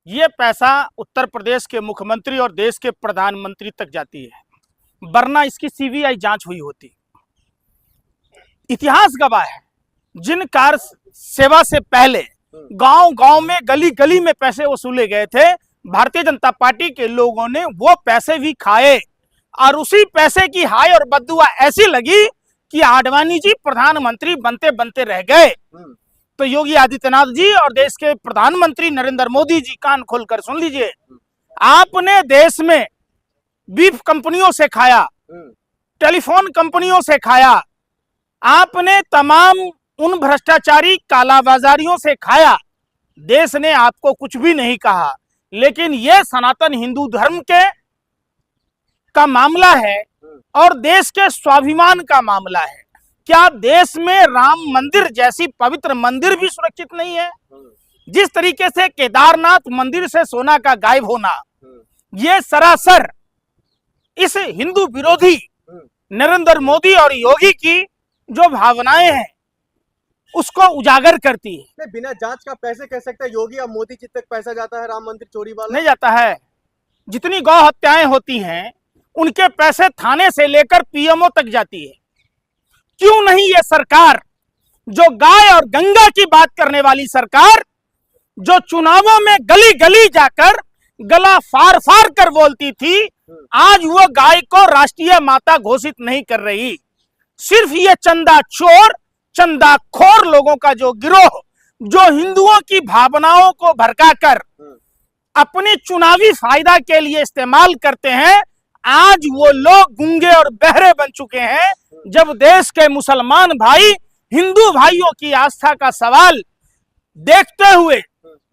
ये पैसा उत्तर प्रदेश के मुख्यमंत्री और देश के प्रधानमंत्री तक जाती है, वरना इसकी सीबीआई जांच हुई होती। इतिहास गवाह है, जिन कार सेवा से पहले गांव-गांव में गली गली में पैसे वसूले गए थे, भारतीय जनता पार्टी के लोगों ने वो पैसे भी खाए और उसी पैसे की हाय और बददुआ ऐसी लगी कि आडवाणी जी प्रधानमंत्री बनते बनते रह गए। तो योगी आदित्यनाथ जी और देश के प्रधानमंत्री नरेंद्र मोदी जी, कान खोलकर सुन लीजिए, आपने देश में बीफ कंपनियों से खाया, टेलीफोन कंपनियों से खाया, आपने तमाम उन भ्रष्टाचारी कालाबाजारियों से खाया। देश ने आपको कुछ भी नहीं कहा, लेकिन यह सनातन हिंदू धर्म का मामला है और देश के स्वाभिमान का मामला है। क्या देश में राम मंदिर जैसी पवित्र मंदिर भी सुरक्षित नहीं है? जिस तरीके से केदारनाथ मंदिर से सोना का गायब होना, ये सरासर इस हिंदू विरोधी नरेंद्र मोदी और योगी की जो भावनाएं हैं उसको उजागर करती है। बिना जांच का पैसे कह सकते हैं योगी और मोदी जी तक पैसा जाता है राम मंदिर चोरी वाला? नहीं जाता है। जितनी गौ हत्याएं होती हैं उनके पैसे थाने से लेकर पीएमओ तक जाती है। क्यों नहीं ये सरकार, जो गाय और गंगा की बात करने वाली सरकार, जो चुनावों में गली गली जाकर गला फाड़ फाड़ कर बोलती थी, आज वो गाय को राष्ट्रीय माता घोषित नहीं कर रही। सिर्फ ये चंदा चोर, चंदा खोर लोगों का जो गिरोह, जो हिंदुओं की भावनाओं को भड़काकर अपने चुनावी फायदा के लिए इस्तेमाल करते हैं, आज वो लोग गूंगे और बहरे बन चुके हैं। जब देश के मुसलमान भाई हिंदू भाइयों की आस्था का सवाल देखते हुए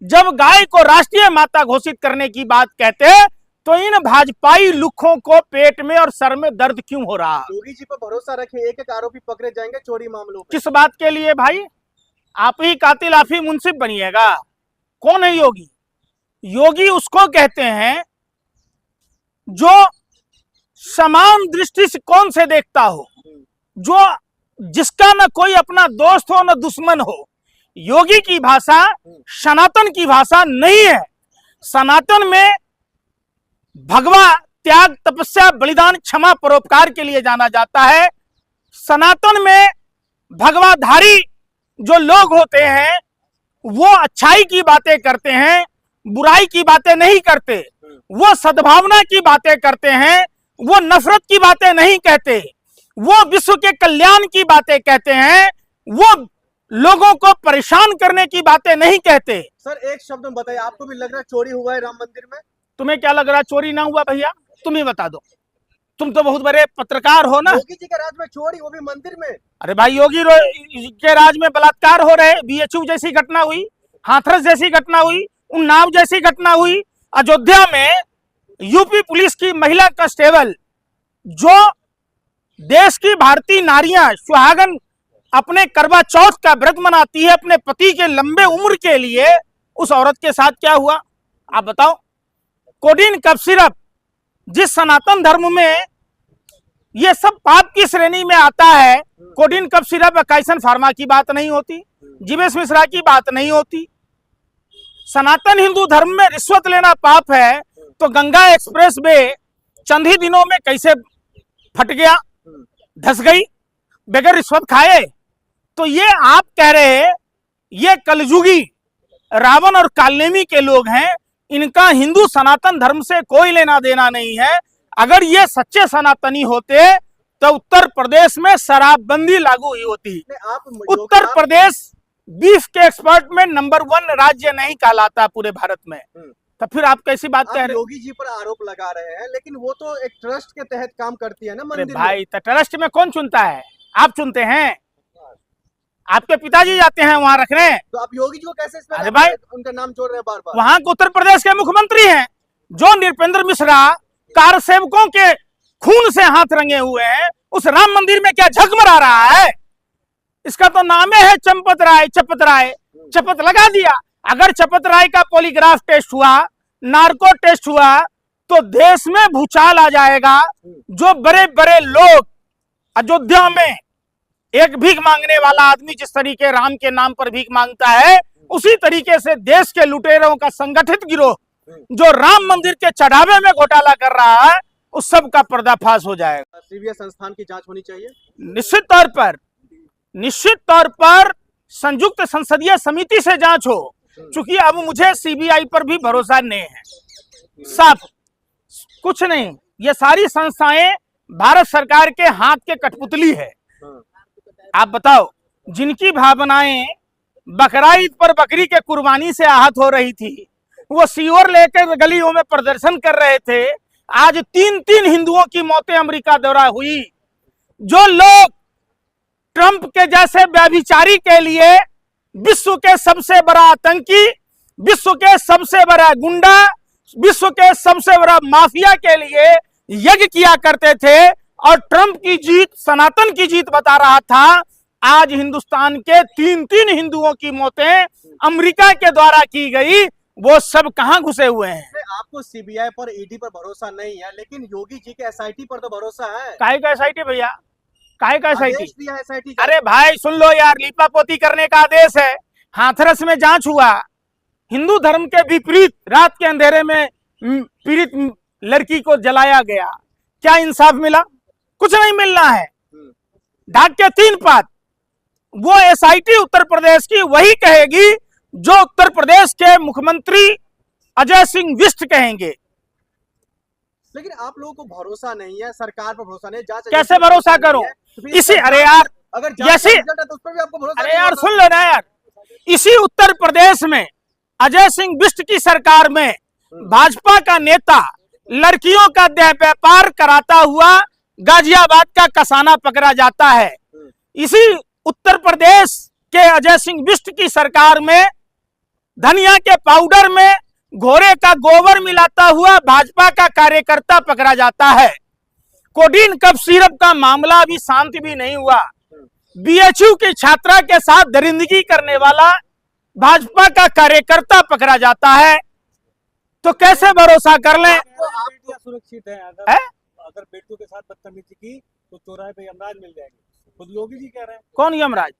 जब गाय को राष्ट्रीय माता घोषित करने की बात कहते हैं, तो इन भाजपाई लुखों को पेट में और सर में दर्द क्यों हो रहा? योगी जी पर भरोसा रखे, एक एक आरोपी पकड़े जाएंगे चोरी मामलों में। किस बात के लिए भाई? आप ही कातिल, आप ही मुंसिफ बनिएगा। कौन है योगी? योगी उसको कहते हैं जो समान दृष्टि से कौन से देखता हो, जो जिसका न कोई अपना दोस्त हो न दुश्मन हो। योगी की भाषा सनातन की भाषा नहीं है। सनातन में भगवा, त्याग, तपस्या, बलिदान, क्षमा, परोपकार के लिए जाना जाता है। सनातन में भगवाधारी जो लोग होते हैं वो अच्छाई की बातें करते हैं, बुराई की बातें नहीं करते। वो सद्भावना की बातें करते हैं, वो नफरत की बातें नहीं कहते, वो विश्व के कल्याण की बातें कहते हैं, वो लोगों को परेशान करने की बातें नहीं कहते। सर एक शब्द में बताइए, आपको भी लग रहा है चोरी हुआ है राम मंदिर में? तुम्हें क्या लग रहा है चोरी ना हुआ? भैया तुम ही बता दो, तुम तो बहुत बड़े पत्रकार हो ना। योगी जी के राज में चोरी, वो भी मंदिर में? अरे भाई, योगी के राज में बलात्कार हो रहे, बीएचयू जैसी घटना हुई, हाथरस जैसी घटना हुई, उन्नाव जैसी घटना हुई। अयोध्या में यूपी पुलिस की महिला कांस्टेबल, जो देश की भारतीय नारियां सुहागन अपने करवा चौथ का व्रत मनाती है अपने पति के लंबे उम्र के लिए, उस औरत के साथ क्या हुआ आप बताओ? कोडीन कफ सिरप, जिस सनातन धर्म में ये सब पाप की श्रेणी में आता है, कोडीन कफ सिरप, कैसन फार्मा की बात नहीं होती, जीवेश मिश्रा की बात नहीं होती। सनातन हिंदू धर्म में रिश्वत लेना पाप है, तो गंगा एक्सप्रेस वे चंद ही दिनों में कैसे फट गया, धस गई बगैर रिश्वत खाए? तो ये आप कह रहे हैं ये कलयुगी रावण और कालनेमी के लोग हैं, इनका हिंदू सनातन धर्म से कोई लेना देना नहीं है। अगर ये सच्चे सनातनी होते तो उत्तर प्रदेश में शराबबंदी लागू हुई होती। उत्तर प्रदेश बीफ के एक्सपर्ट में नंबर 1 राज्य नहीं कहलाता पूरे भारत में। तो फिर आप कैसी बात कह रहे हैं? योगी जी पर आरोप लगा रहे हैं, लेकिन वो तो एक ट्रस्ट के तहत काम करती है ना मंदिर भाई। तो ट्रस्ट में कौन चुनता है? आप चुनते हैं? आपके पिताजी जाते हैं वहां रखने, तो आप योगी जी को कैसे इसमें अरे भाई उनका नाम जोड़ रहे हैं बार बार? वहां के उत्तर प्रदेश के मुख्यमंत्री हैं जो नृपेंद्र मिश्रा कार सेवकों के खून से हाथ रंगे हुए हैं, उस राम मंदिर में क्या झगमरा रहा है? इसका तो नाम है चंपत राय, चपत राय, चपत लगा दिया। अगर चपत राय का पॉलीग्राफ टेस्ट हुआ, नार्को टेस्ट हुआ, तो देश में भूचाल आ जाएगा। जो बड़े बड़े लोग अयोध्या में एक भीख मांगने वाला आदमी जिस तरीके राम के नाम पर भीख मांगता है, उसी तरीके से देश के लुटेरों का संगठित गिरोह जो राम मंदिर के चढ़ावे में घोटाला कर रहा है, उस सब का पर्दाफाश हो जाएगा। सीबीआई संस्थान की जांच होनी चाहिए। निश्चित तौर पर संयुक्त संसदीय समिति से जांच हो, चूंकि अब मुझे सीबीआई पर भी भरोसा नहीं है। साफ कुछ नहीं, ये सारी संस्थाएं भारत सरकार के हाथ के कठपुतली है। आप बताओ, जिनकी भावनाएं बकरा ईद पर बकरी के कुर्बानी से आहत हो रही थी, वो सीवर लेकर गलियों में प्रदर्शन कर रहे थे। आज 3-3 हिंदुओं की मौतें अमेरिका दौरा हुई। जो लोग ट्रंप के जैसे व्यभिचारी के लिए विश्व के सबसे बड़ा आतंकी, विश्व के सबसे बड़ा गुंडा, विश्व के सबसे बड़ा माफिया के लिए यज्ञ किया करते थे और ट्रंप की जीत सनातन की जीत बता रहा था, आज हिंदुस्तान के 3-3 हिंदुओं की मौतें अमेरिका के द्वारा की गई। वो सब कहां घुसे हुए हैं? आपको सीबीआई पर, ईडी पर भरोसा नहीं है, लेकिन योगी जी के एसआईटी पर तो भरोसा है। काहे का एसआईटी भैया? काहे का एसआईटी? एसआईटी। अरे भाई सुन लो यार, लीपापोती करने का आदेश है। हाथरस में जांच हुआ, हिंदू धर्म के विपरीत रात के अंधेरे में पीड़ित लड़की को जलाया गया। क्या इंसाफ मिला? कुछ नहीं मिलना है। ढाक के 3 पात। वो एसआईटी उत्तर प्रदेश की वही कहेगी जो उत्तर प्रदेश के मुख्यमंत्री अजय सिंह बिष्ट कहेंगे। लेकिन आप लोगों को भरोसा नहीं है, सरकार पर भरोसा नहीं, जांच कैसे भरोसा करूं? इसी, अरे यार, अगर जैसे, तो उस पर भी आपको भरोसा अरे यार सुन लो ना यार, इसी उत्तर प्रदेश में अजय सिंह बिष्ट की सरकार में भाजपा का नेता लड़कियों का देह व्यापार कराता हुआ गाजियाबाद का कसाना पकड़ा जाता है। इसी उत्तर प्रदेश के अजय सिंह बिष्ट की सरकार में धनिया के पाउडर में घोड़े का गोबर मिलाता हुआ भाजपा का कार्यकर्ता पकड़ा जाता है। कोडीन कफ सिरप का मामला अभी शांति भी नहीं हुआ। बीएचयू की छात्रा के साथ दरिंदगी करने वाला भाजपा का कार्यकर्ता पकड़ा जाता है। तो कैसे भरोसा कर लें? बेटियां सुरक्षित है? अगर बेटियों के साथ बदतमीजी की तो चौराहे पे यमराज मिल जाएंगे। खुद योगी जी कह रहे हैं। कौन यमराज?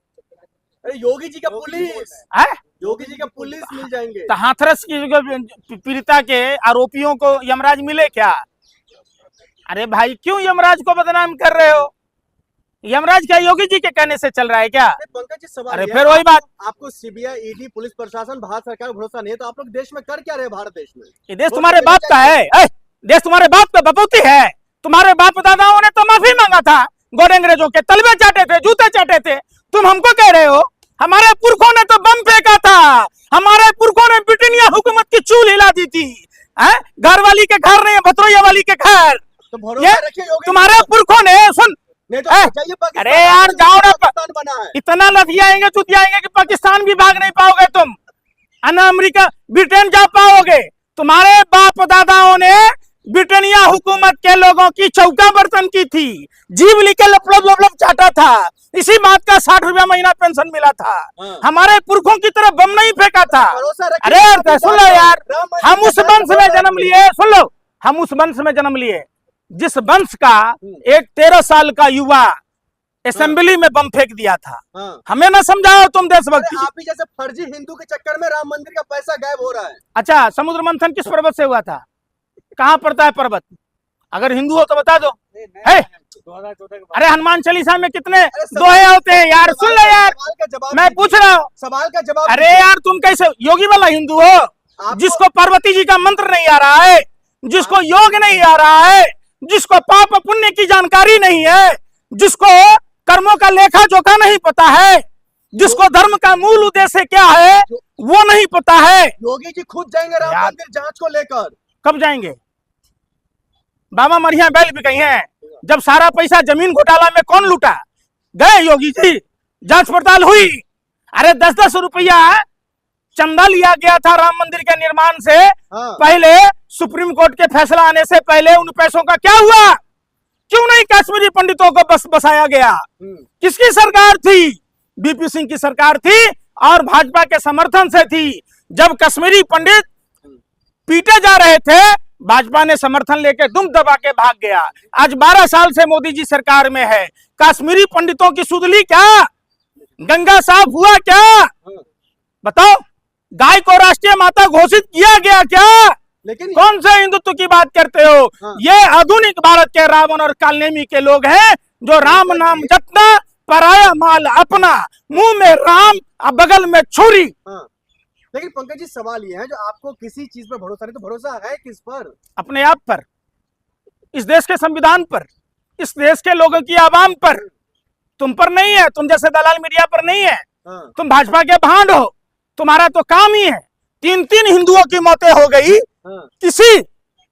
अरे योगी जी का पुलिस है, योगी जी का पुलिस मिल जाएंगे। तो हाथरस की पीड़िता के आरोपियों को यमराज मिले क्या? अरे भाई क्यों यमराज को बदनाम कर रहे हो? यमराज क्या योगी जी के कहने से चल रहा है क्या? पंकज जी सवाल, अरे फिर वही बात, आपको सीबीआई, ईडी, पुलिस प्रशासन, भारत सरकार का भरोसा नहीं है, तो आप लोग देश में कर क्या रहे? भारत देश में ये देश तुम्हारे बाप का है। देश तुम्हारे बाप का बपौती है। तुम्हारे बाप दादाओं ने तो माफी मांगा था, गोरे अंग्रेजों के तलवे चाटे थे, जूते चाटे थे। तुम हमको कह रहे हो हमारे पुरखों ने तो बम फेंका था, हमारे पुरखों ने ब्रिटेनिया हुकूमत की चूल हिला दी थी। घर वाली के घर नहीं, भतरोया वाली के घर। तो भरोसा रखिए योगी तुम्हारे पुरखों ने सुन। नहीं तो अरे यार जाओ ना, बना है। इतना लथियाएंगे चुतियाएंगे कि पाकिस्तान भी भाग नहीं पाओगे तुम। अमेरिका ब्रिटेन जा पाओगे। तुम्हारे बाप दादाओं ने ब्रिटेनिया हुकूमत के लोगों की चौका बर्तन की थी, जीव लिखे लपलप लपलप चाटा था। इसी बात का 60 रुपया महीना पेंशन मिला था। हमारे पुरखों की तरफ बम नहीं फेंका था। अरे सुन लो यार, हम उस वंश में जन्म लिए, सुन लो, हम उस वंश में जन्म लिए जिस वंश का एक 13 साल का युवा असेंबली में बम फेंक दिया था। हमें ना समझाओ तुम देशभक्ति। आप ही जैसे फर्जी हिंदू के चक्कर में राम मंदिर का पैसा गायब हो रहा है। अच्छा, समुद्र मंथन किस पर्वत से हुआ था? कहाँ पड़ता है पर्वत? अगर हिंदू हो तो बता दो। है? अरे हनुमान चालीसा में कितने दोहे होते हैं यार? सुन लो यार, मैं पूछ रहा हूँ सवाल का जवाब। अरे यार तुम कैसे योगी वाला हिंदू हो, जिसको पार्वती जी का मंत्र नहीं आ रहा है, जिसको योग नहीं आ रहा है, जिसको पाप पुण्य की जानकारी नहीं है, जिसको कर्मों का लेखा जोखा नहीं पता है, जिसको धर्म का मूल उद्देश्य क्या है वो नहीं पता है। योगी जी खुद जाएंगे राम मंदिर जांच को लेकर। कब जाएंगे? बाबा मरिया बैल भी कही है। जब सारा पैसा जमीन घोटाला में कौन लूटा? गए योगी जी, जांच पड़ताल हुई। अरे 10-10 रुपया चंदा लिया गया था राम मंदिर के निर्माण से पहले। सुप्रीम कोर्ट के फैसला आने से पहले उन पैसों का क्या हुआ? क्यों नहीं कश्मीरी पंडितों को बसाया गया? किसकी सरकार थी? बीपी सिंह की सरकार थी और भाजपा के समर्थन से थी। जब कश्मीरी पंडित पीटे जा रहे थे, भाजपा ने समर्थन लेके दुम दबा के भाग गया। आज 12 साल से मोदी जी सरकार में है। कश्मीरी पंडितों की सुधली क्या? गंगा साफ हुआ क्या? बताओ। गाय को राष्ट्रीय माता घोषित किया गया क्या? लेकिन कौन से हिंदुत्व की बात करते हो? हाँ। ये आधुनिक भारत के रावण और कालनेमी के लोग हैं जो राम नाम जपना, पराया माल अपना, मुंह में राम और बगल में छुरी। हाँ, लेकिन पंकज जी सवाल ये है, जो आपको किसी चीज पर भरोसा नहीं, तो भरोसा है किस पर? अपने आप पर, इस देश के संविधान पर, इस देश के लोगों की आवाम पर। तुम पर नहीं है, तुम जैसे दलाल मीडिया पर नहीं है। हाँ, तुम भाजपा के भांड हो, तुम्हारा तो काम ही है। 3-3 हिंदुओं की मौतें हो गई हाँ, किसी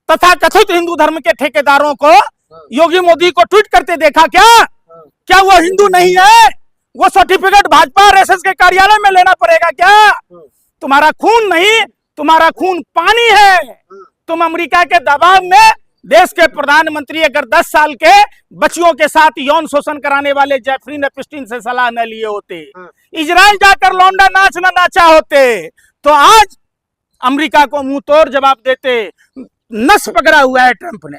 तथाकथित हिंदू धर्म के ठेकेदारों को। योगी मोदी को ट्वीट करते देखा क्या? हाँ, क्या वो हिंदू नहीं है? वो सर्टिफिकेट भाजपा आरएसएस के कार्यालय में लेना पड़ेगा क्या? हाँ, तुम्हारा खून नहीं, तुम्हारा खून पानी है। हाँ, तुम अमेरिका के दबाव में देश के प्रधानमंत्री अगर 10 साल के बच्चियों के साथ यौन शोषण कराने वाले जेफरी एप्स्टीन से सलाह न लिए होते, हाँ। इजराइल जाकर लौंडा नाच न नाचा होते, तो आज अमेरिका को मुंह तोड़ जवाब देते। नस पकड़ा हुआ है ट्रंप ने।